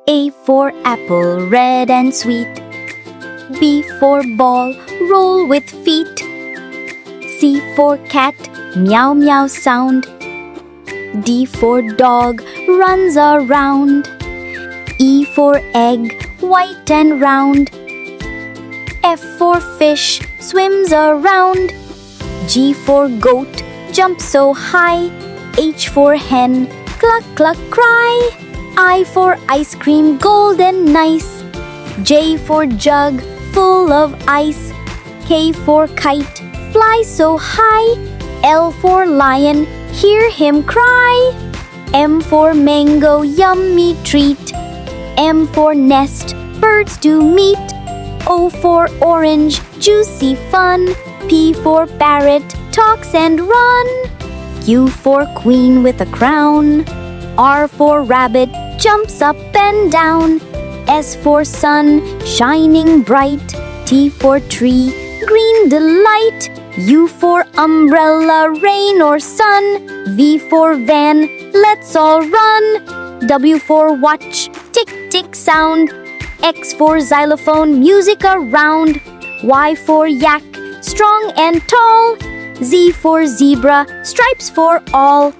A for apple, red and sweet. B for ball, roll with feet. C for cat, meow meow sound. D for dog, runs around. E for egg, white and round. F for fish, swims around. G for goat, jumps so high. H for hen, cluck cluck cry. I for ice cream, golden nice. J for jug, full of ice. K for kite, fly so high. L for lion, hear him cry. M for mango, yummy treat. M for nest, birds do meet. O for orange, juicy fun. P for parrot, talks and run. Q for queen with a crown. R for rabbit, jumps up and down. S for sun, shining bright. T for tree, green delight. U for umbrella, rain or sun. V for van, let's all run. W for watch, tick tick sound. X for xylophone, music around. Y for yak, strong and tall. Z for zebra, stripes for all.